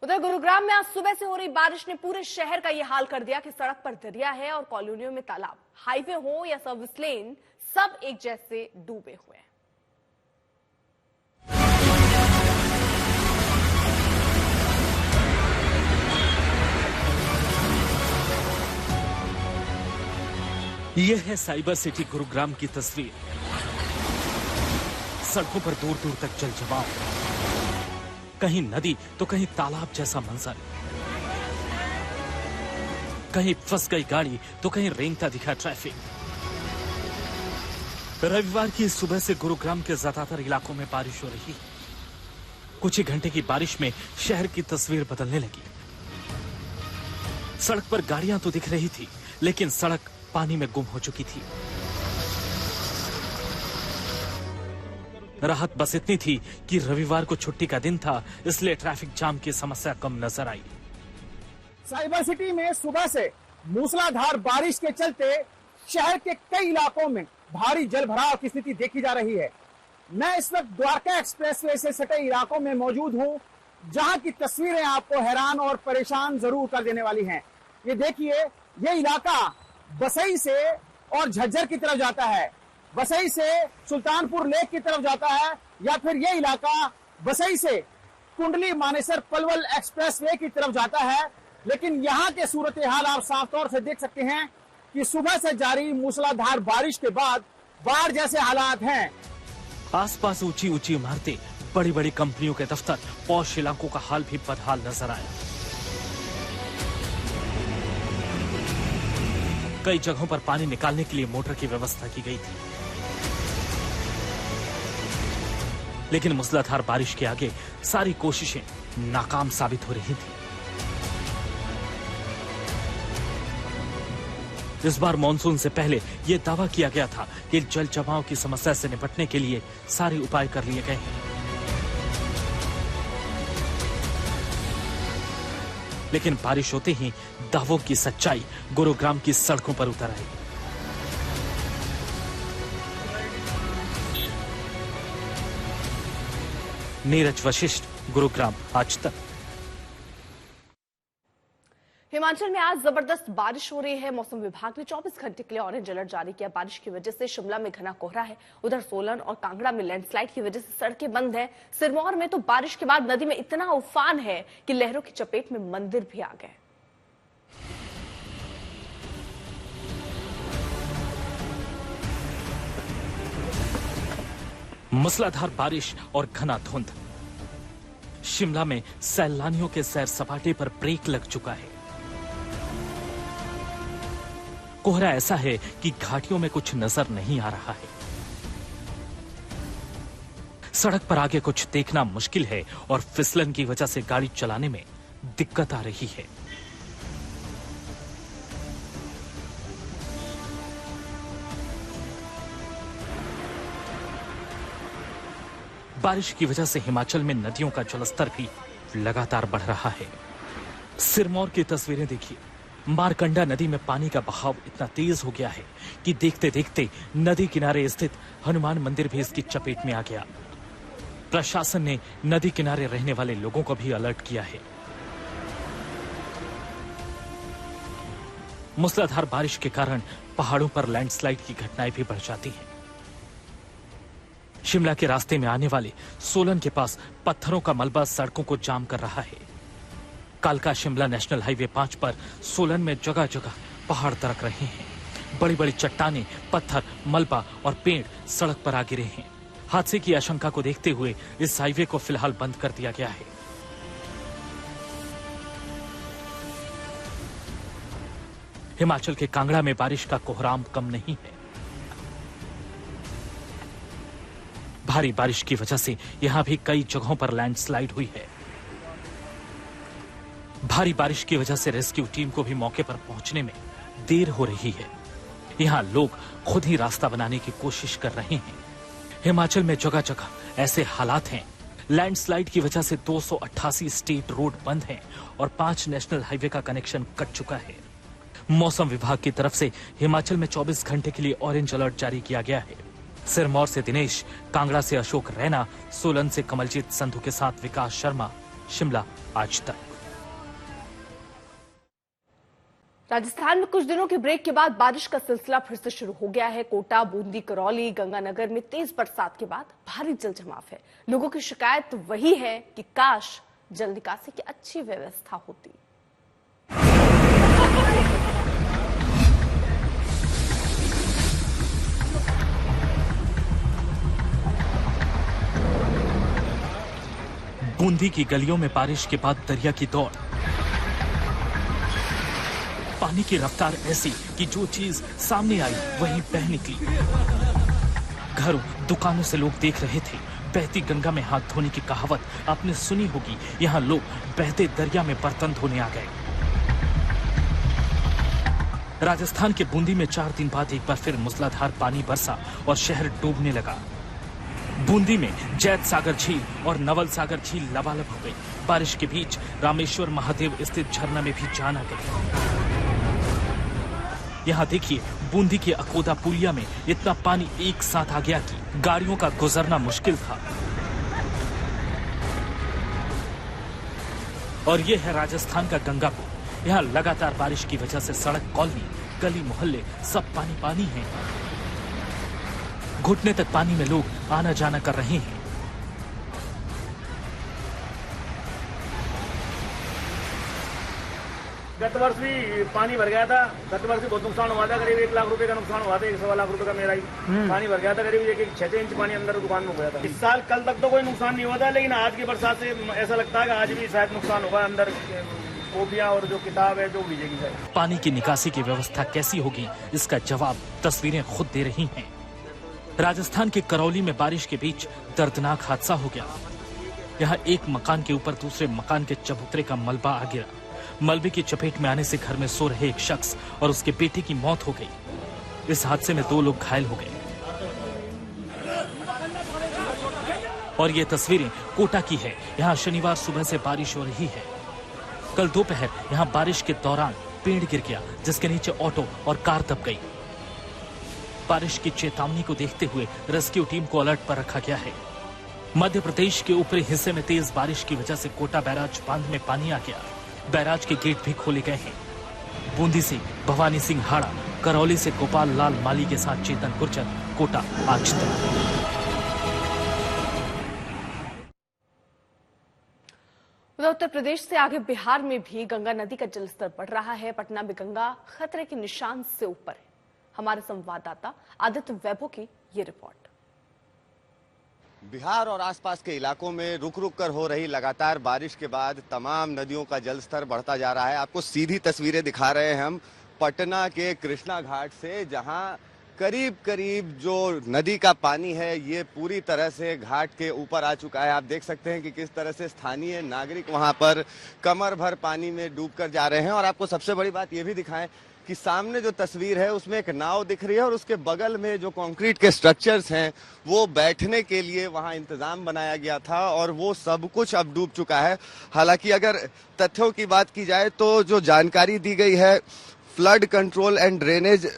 उधर गुरुग्राम में आज सुबह से हो रही बारिश ने पूरे शहर का ये हाल कर दिया कि सड़क पर दरिया है और कॉलोनियों में तालाब। हाईवे हो या सर्विस लेन, सब एक जैसे डूबे हुए हैं। यह है साइबर सिटी गुरुग्राम की तस्वीर। सड़कों पर दूर दूर तक जल जमाव, कहीं नदी तो कहीं तालाब जैसा मंजर, कहीं फंस गई गाड़ी तो कहीं रेंगता दिखा ट्रैफिक। रविवार की सुबह से गुरुग्राम के ज्यादातर इलाकों में बारिश हो रही है। कुछ ही घंटे की बारिश में शहर की तस्वीर बदलने लगी। सड़क पर गाड़ियां तो दिख रही थी, लेकिन सड़क पानी में गुम हो चुकी थी। राहत बस इतनी थी कि रविवार को छुट्टी का दिन था, इसलिए ट्रैफिक जाम की समस्या कम नजर आई। साइबर सिटी में सुबह से मूसलाधार बारिश के चलते शहर के कई इलाकों में भारी जलभराव की स्थिति देखी जा रही है। मैं इस वक्त द्वारका एक्सप्रेसवे से सटे इलाकों में मौजूद हूं, जहां की तस्वीरें आपको हैरान और परेशान जरूर कर देने वाली हैं। ये देखिए, ये इलाका बसई से और झज्जर की तरफ जाता है, बसई से सुल्तानपुर लेक की तरफ जाता है, या फिर ये इलाका बसई से कुंडली मानेसर पलवल एक्सप्रेसवे की तरफ जाता है। लेकिन यहाँ के सूरत हाल आप साफ तौर से देख सकते हैं कि सुबह से जारी मूसलाधार बारिश के बाद बाढ़ जैसे हालात हैं। आसपास ऊंची ऊंची इमारतें, बड़ी बड़ी कंपनियों के दफ्तर, पौष इलाकों का हाल भी बदहाल नजर आया। कई जगहों पर पानी निकालने के लिए मोटर की व्यवस्था की गई थी, लेकिन मूसलाधार बारिश के आगे सारी कोशिशें नाकाम साबित हो रही थी। इस बार मॉनसून से पहले यह दावा किया गया था कि जल जमाव की समस्या से निपटने के लिए सारे उपाय कर लिए गए हैं, लेकिन बारिश होते ही दावों की सच्चाई गुरुग्राम की सड़कों पर उतर आई। नीरज वशिष्ठ, गुरुग्राम, आज तक। हिमाचल में आज जबरदस्त बारिश हो रही है। मौसम विभाग ने 24 घंटे के लिए ऑरेंज अलर्ट जारी किया। बारिश की वजह से शिमला में घना कोहरा है। उधर सोलन और कांगड़ा में लैंडस्लाइड की वजह से सड़कें बंद है। सिरमौर में तो बारिश के बाद नदी में इतना उफान है कि लहरों की चपेट में मंदिर भी आ गए। मूसलाधार बारिश और घना धुंध। शिमला में सैलानियों के सैर सपाटे पर ब्रेक लग चुका है। कोहरा ऐसा है कि घाटियों में कुछ नजर नहीं आ रहा है। सड़क पर आगे कुछ देखना मुश्किल है और फिसलन की वजह से गाड़ी चलाने में दिक्कत आ रही है। बारिश की वजह से हिमाचल में नदियों का जलस्तर भी लगातार बढ़ रहा है। सिरमौर की तस्वीरें देखिए। मारकंडा नदी में पानी का बहाव इतना तेज हो गया है कि देखते देखते नदी किनारे स्थित हनुमान मंदिर भी इसकी चपेट में आ गया। प्रशासन ने नदी किनारे रहने वाले लोगों को भी अलर्ट किया है। मूसलाधार बारिश के कारण पहाड़ों पर लैंडस्लाइड की घटनाएं भी बढ़ जाती हैं। शिमला के रास्ते में आने वाले सोलन के पास पत्थरों का मलबा सड़कों को जाम कर रहा है। कालका शिमला नेशनल हाईवे 5 पर सोलन में जगह जगह पहाड़ दरक रहे हैं। बड़ी बड़ी चट्टानें, पत्थर, मलबा और पेड़ सड़क पर आ गिरे हैं। हादसे की आशंका को देखते हुए इस हाईवे को फिलहाल बंद कर दिया गया है। हिमाचल के कांगड़ा में बारिश का कोहराम कम नहीं है। भारी बारिश की वजह से यहां भी कई जगहों पर लैंडस्लाइड हुई है। भारी बारिश की वजह से रेस्क्यू टीम को भी मौके पर पहुंचने में देर हो रही है। यहां लोग खुद ही रास्ता बनाने की कोशिश कर रहे हैं। हिमाचल में जगह जगह ऐसे हालात हैं। लैंडस्लाइड की वजह से 288 स्टेट रोड बंद हैं और 5 नेशनल हाईवे का कनेक्शन कट चुका है। मौसम विभाग की तरफ से हिमाचल में 24 घंटे के लिए ऑरेंज अलर्ट जारी किया गया है। सिरमौर से दिनेश, कांगड़ा से अशोक रैना, सोलन से कमलजीत संधू के साथ विकास शर्मा, शिमला आज तक। राजस्थान में कुछ दिनों के ब्रेक के बाद बारिश का सिलसिला फिर से शुरू हो गया है। कोटा, बूंदी, करौली, गंगानगर में तेज बरसात के बाद भारी जल जमाव है। लोगों की शिकायत वही है कि काश जल निकासी की अच्छी व्यवस्था होती। बूंदी की गलियों में बारिश के बाद दरिया की दौड़, पानी की रफ्तार ऐसी कि जो चीज सामने आई वहीं बह निकली। घरों, दुकानों से लोग देख रहे थे। बहती गंगा में हाथ धोने की कहावत आपने सुनी होगी। यहाँ लोग बहते दरिया में बर्तन धोने आ गए। राजस्थान के बूंदी में 4 दिन बाद एक बार फिर मूसलाधार पानी बरसा और शहर डूबने लगा। बूंदी में जैत सागर झील और नवल सागर झील लबालब हो गई। बारिश के बीच रामेश्वर महादेव स्थित झरना में भी जान आ गई। यहाँ देखिए, बूंदी के अकोदा पुलिया में इतना पानी एक साथ आ गया कि गाड़ियों का गुजरना मुश्किल था। और ये है राजस्थान का गंगापुर। यहाँ लगातार बारिश की वजह से सड़क, कॉलोनी, गली मोहल्ले सब पानी पानी हैं। घुटने तक पानी में लोग आना जाना कर रहे हैं। गत वर्ष भी पानी भर गया था। गत वर्ष भी बहुत नुकसान हुआ था। करीब 1 लाख रुपए का नुकसान हुआ था। 1.25 लाख रुपए का मेरा ही पानी भर गया था। करीब 1-6 इंच पानी अंदर दुकान में हो गया था। इस साल कल तक तो कोई नुकसान नहीं हुआ था, लेकिन आज की बरसात से ऐसा लगता है कि आज भी शायद नुकसान होगा। अंदर कॉपियां और जो किताब है जो भीजेगी शायद। पानी की निकासी की व्यवस्था कैसी होगी, इसका जवाब तस्वीरें खुद दे रही हैं। राजस्थान के करौली में बारिश के बीच दर्दनाक हादसा हो गया। यहाँ एक मकान के ऊपर दूसरे मकान के चबूतरे का मलबा आ गिरा। मलबे की चपेट में आने से घर में सो रहे एक शख्स और उसके बेटे की मौत हो गई। इस हादसे में 2 लोग घायल हो गए। और ये तस्वीरें कोटा की है। यहाँ शनिवार सुबह से बारिश हो रही है। कल दोपहर यहाँ बारिश के दौरान पेड़ गिर गया, जिसके नीचे ऑटो और कार दब गई। बारिश की चेतावनी को देखते हुए रेस्क्यू टीम को अलर्ट पर रखा गया है। मध्य प्रदेश के ऊपरी हिस्से में तेज बारिश की वजह से कोटा बैराज बांध में पानी आ गया। बैराज के गेट भी खोले गए हैं। बूंदी से भवानी सिंह हाड़ा, करौली से गोपाल लाल माली के साथ चेतन गुर्जर, कोटा, आज तक। उत्तर प्रदेश से आगे बिहार में भी गंगा नदी का जलस्तर बढ़ रहा है। पटना में गंगा खतरे के निशान से ऊपर है। हमारे संवाददाता आदित्य वैभव की ये रिपोर्ट। बिहार और आसपास के इलाकों में रुक रुक कर हो रही लगातार बारिश के बाद तमाम नदियों का जलस्तर बढ़ता जा रहा है। आपको सीधी तस्वीरें दिखा रहे हैं हम पटना के कृष्णा घाट से, जहां करीब करीब जो नदी का पानी है ये पूरी तरह से घाट के ऊपर आ चुका है। आप देख सकते हैं कि किस तरह से स्थानीय नागरिक वहां पर कमर भर पानी में डूबकर जा रहे हैं। और आपको सबसे बड़ी बात ये भी दिखाएं कि सामने जो तस्वीर है उसमें एक नाव दिख रही है और उसके बगल में जो कंक्रीट के स्ट्रक्चर्स हैं वो बैठने के लिए वहां इंतजाम बनाया गया था और वो सब कुछ अब डूब चुका है। हालांकि अगर तथ्यों की बात की जाए तो जो जानकारी दी गई है flood control and drainage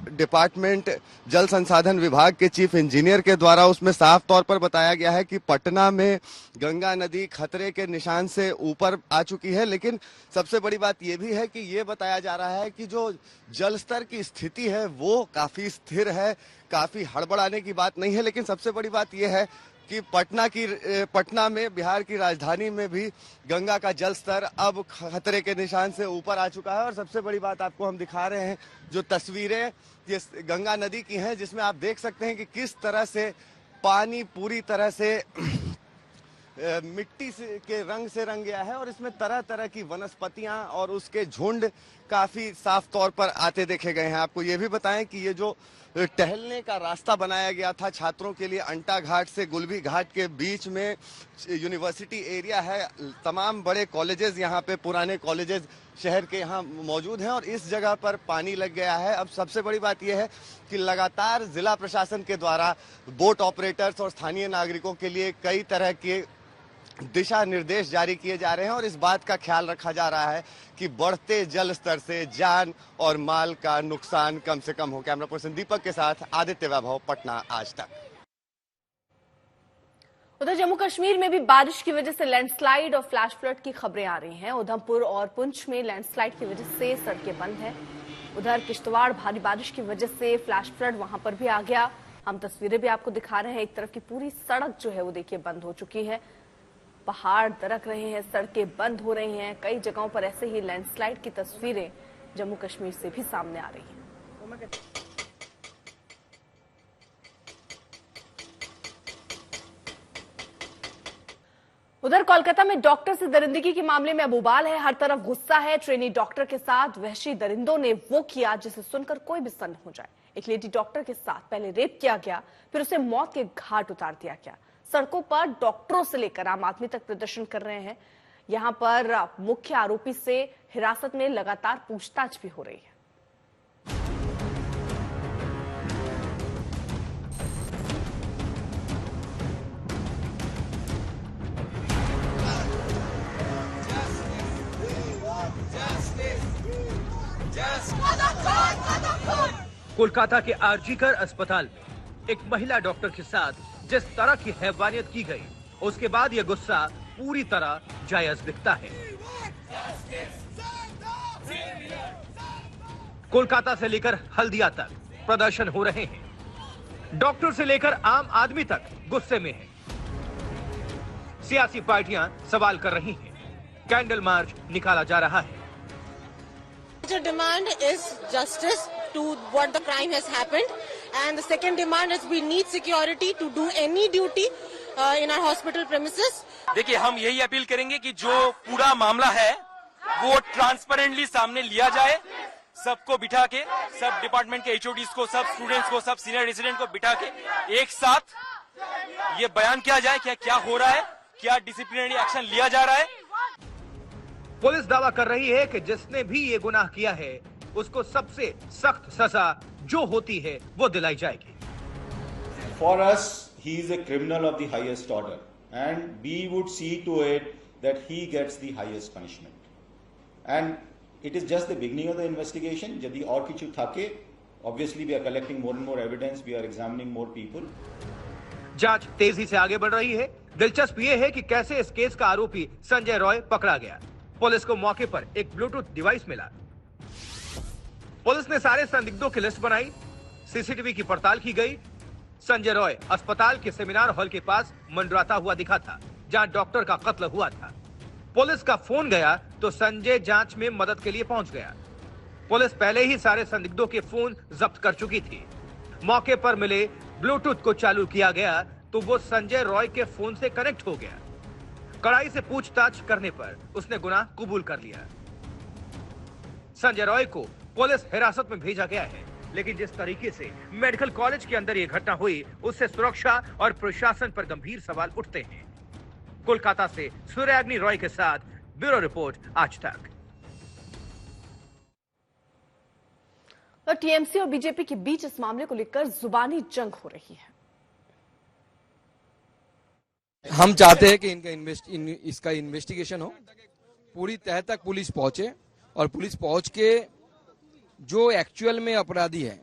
department जल संसाधन विभाग के चीफ इंजीनियर के द्वारा, उसमें साफ तौर पर बताया गया है कि पटना में गंगा नदी खतरे के निशान से ऊपर आ चुकी है। लेकिन सबसे बड़ी बात यह भी है कि ये बताया जा रहा है कि जो जल स्तर की स्थिति है वो काफी स्थिर है, काफी हड़बड़ाने की बात नहीं है। लेकिन सबसे बड़ी बात यह है कि पटना में, बिहार की राजधानी में भी गंगा का जल स्तर अब खतरे के निशान से ऊपर आ चुका है। और सबसे बड़ी बात आपको हम दिखा रहे हैं जो तस्वीरें ये गंगा नदी की हैं, जिसमें आप देख सकते हैं कि किस तरह से पानी पूरी तरह से मिट्टी के रंग से रंग गया है और इसमें तरह तरह की वनस्पतियां और उसके झुंड काफी साफ तौर पर आते देखे गए हैं। आपको ये भी बताएं कि ये जो टहलने का रास्ता बनाया गया था छात्रों के लिए अंटा घाट से गुलबी घाट के बीच में यूनिवर्सिटी एरिया है। तमाम बड़े कॉलेजेस यहाँ पे, पुराने कॉलेजेस शहर के यहाँ मौजूद हैं और इस जगह पर पानी लग गया है। अब सबसे बड़ी बात यह है कि लगातार जिला प्रशासन के द्वारा बोट ऑपरेटर्स और स्थानीय नागरिकों के लिए कई तरह के दिशा निर्देश जारी किए जा रहे हैं और इस बात का ख्याल रखा जा रहा है कि बढ़ते जल स्तर से जान और माल का नुकसान कम से कम हो। कैमरा पर्सन दीपक के साथ आदित्य वैभव, पटना, आज तक। उधर जम्मू कश्मीर में भी बारिश की वजह से लैंडस्लाइड और फ्लैश फ्लड की खबरें आ रही हैं। उधमपुर और पुंछ में लैंडस्लाइड की वजह से सड़कें बंद हैं। उधर किश्तवाड़ भारी बारिश की वजह से फ्लैश फ्लड वहां पर भी आ गया। हम तस्वीरें भी आपको दिखा रहे हैं। एक तरफ की पूरी सड़क जो है वो देखिए बंद हो चुकी है, पहाड़ दरक रहे हैं, सड़कें बंद हो रही हैं। कई जगहों पर ऐसे ही लैंडस्लाइड की तस्वीरें जम्मू कश्मीर से भी सामने आ रही हैं। उधर कोलकाता में डॉक्टर से दरिंदगी के मामले में अब उबाल है। हर तरफ गुस्सा है। ट्रेनी डॉक्टर के साथ वहशी दरिंदों ने वो किया जिसे सुनकर कोई भी सन्न हो जाए। एक लेडी डॉक्टर के साथ पहले रेप किया गया, फिर उसे मौत के घाट उतार दिया गया। सड़कों पर डॉक्टरों से लेकर आम आदमी तक प्रदर्शन कर रहे हैं। यहां पर मुख्य आरोपी से हिरासत में लगातार पूछताछ भी हो रही है। कोलकाता के आरजीकर अस्पताल में एक महिला डॉक्टर के साथ जिस तरह की हैवानियत की गई, उसके बाद यह गुस्सा पूरी तरह जायज दिखता है। कोलकाता से लेकर हल्दिया तक प्रदर्शन हो रहे हैं। डॉक्टर से लेकर आम आदमी तक गुस्से में है। सियासी पार्टियां सवाल कर रही हैं। कैंडल मार्च निकाला जा रहा है। The demand is justice to what the crime has happened, and the second demand is we need security to do any duty in our hospital premises. देखिए, हम यही अपील करेंगे कि जो पूरा मामला है वो ट्रांसपेरेंटली सामने लिया जाए। सबको बिठा के, सब डिपार्टमेंट के एचओडीज को, सब स्टूडेंट्स को, सब सीनियर रेजिडेंट को बिठा के एक साथ ये बयान किया जाए कि क्या हो रहा है, क्या डिसिप्लिनरी एक्शन लिया जा रहा है। पुलिस दावा कर रही है कि जिसने भी ये गुनाह किया है उसको सबसे सख्त सजा जो होती है वो दिलाई जाएगी। For us, he is a criminal of the highest order, and we would see to it that he gets the highest punishment. And it is just the beginning of the investigation. यदि और कुछ থাকে, obviously we are collecting more and more evidence, we are examining more people. जांच तेजी से आगे बढ़ रही है। दिलचस्प ये है कि कैसे इस केस का आरोपी संजय रॉय पकड़ा गया। पुलिस को मौके पर एक ब्लूटूथ डिवाइस मिला। पुलिस ने सारे संदिग्धों की लिस्ट बनाई, सीसीटीवी की पड़ताल की गई। संजय रॉय अस्पताल के सेमिनार हॉल के पास मंडराता हुआ दिखा था, जहां डॉक्टर का कत्ल हुआ था। पुलिस का फोन गया तो संजय जांच में मदद के लिए पहुंच गया। पुलिस पहले ही सारे संदिग्धों के फोन जब्त कर चुकी थी। मौके पर मिले ब्लूटूथ को चालू किया गया तो वो संजय रॉय के फोन से कनेक्ट हो गया। कड़ाई से पूछताछ करने पर उसने गुनाह कबूल कर लिया। संजय रॉय को पुलिस हिरासत में भेजा गया है, लेकिन जिस तरीके से मेडिकल कॉलेज के अंदर यह घटना हुई उससे सुरक्षा और प्रशासन पर गंभीर सवाल उठते हैं। कोलकाता से सूर्याग्नि रॉय के साथ ब्यूरो रिपोर्ट, आज तक। और टीएमसी और बीजेपी के बीच इस मामले को लेकर जुबानी जंग हो रही है। हम चाहते हैं कि इसका इन्वेस्टिगेशन हो, पूरी तह तक पुलिस पहुंचे और पुलिस पहुंच के जो एक्चुअल में अपराधी है,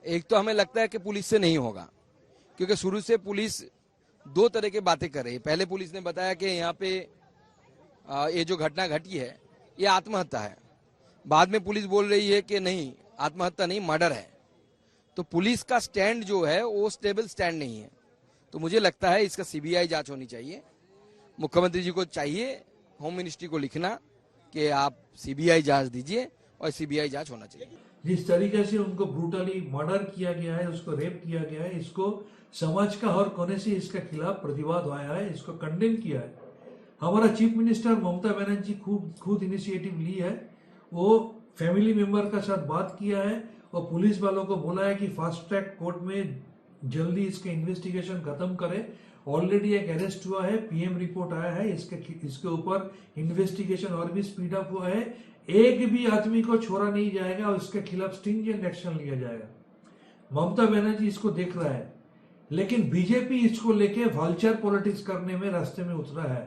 एक तो हमें लगता है कि पुलिस से नहीं होगा, क्योंकि शुरू से पुलिस दो तरह की बातें कर रही है। पहले पुलिस ने बताया कि यहाँ पे ये जो घटना घटी है ये आत्महत्या है। बाद में पुलिस बोल रही है कि नहीं, आत्महत्या नहीं, मर्डर है। तो पुलिस का स्टैंड जो है वो स्टेबल स्टैंड नहीं है। तो मुझे लगता है इसका सीबीआई जांच होनी चाहिए। मुख्यमंत्री जी को चाहिए होम मिनिस्ट्री को लिखना कि आप सीबीआई जांच दीजिए और सीबीआई जांच होना चाहिए। जिस तरीके से उनको ब्रूटली मर्डर किया गया है, उसको रेप किया गया है, इसको समाज का हर कोने से इसके खिलाफ प्रतिवाद आया है, इसको कंडेम किया है। हमारा चीफ मिनिस्टर ममता बनर्जी खुद इनिशिएटिव ली है। वो फैमिली मेंबर का साथ बात किया है और पुलिस वालों को बोला है कि फास्ट ट्रैक कोर्ट में जल्दी इसके इन्वेस्टिगेशन खत्म करें। ऑलरेडी एक अरेस्ट हुआ है, पीएम रिपोर्ट आया है, इसके ऊपर इन्वेस्टिगेशन और भी स्पीड अप हुआ है। एक भी आदमी को छोड़ा नहीं जाएगा और इसके खिलाफ स्ट्रिंजेंट एक्शन लिया जाएगा। ममता बनर्जी इसको देख रहा है, लेकिन बीजेपी इसको लेके वल्चर पॉलिटिक्स करने में रास्ते में उतरा है।